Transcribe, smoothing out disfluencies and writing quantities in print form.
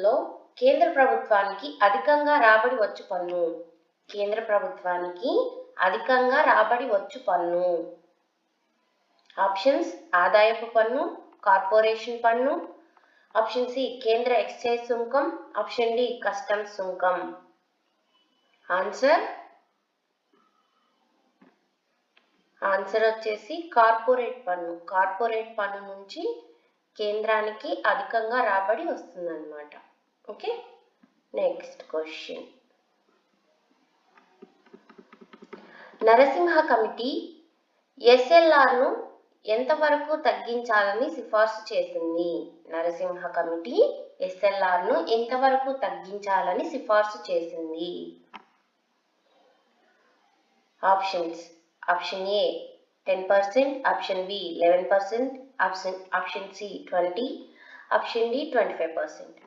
లో కేంద్ర ప్రభుత్వానికి అధికంగా రాబడి వచ్చు పన్ను. కేంద్ర ప్రభుత్వానికి అధికంగా రాబడి వచ్చు పన్ను. ఆప్షన్స్ ఆదాయపు పన్ను, కార్పొరేషన్ పన్ను, ఆప్షన్ సి కేంద్ర ఎక్సైజ్ సుంకం, ఆప్షన్ డి కస్టమ్స్ సుంకం. ఆన్సర్ వచ్చేసి కార్పొరేట్ పన్ను. కార్పొరేట్ పన్ను నుంచి కేంద్రానికి అధికంగా రాబడి వస్తుందన్నమాట. Okay, next question. Narasimha committee ఎస్ఎల్ఆర్ను ఎంతవరకు తగ్గించాలని సిఫార్సు చేసింది? నరసింహ కమిటీ ఎస్ఎల్ఆర్ను ఎంతవరకు తగ్గించాలని సిఫార్సు చేసింది? Options option A 10%, option B 11%, option C 20%, option D 25%.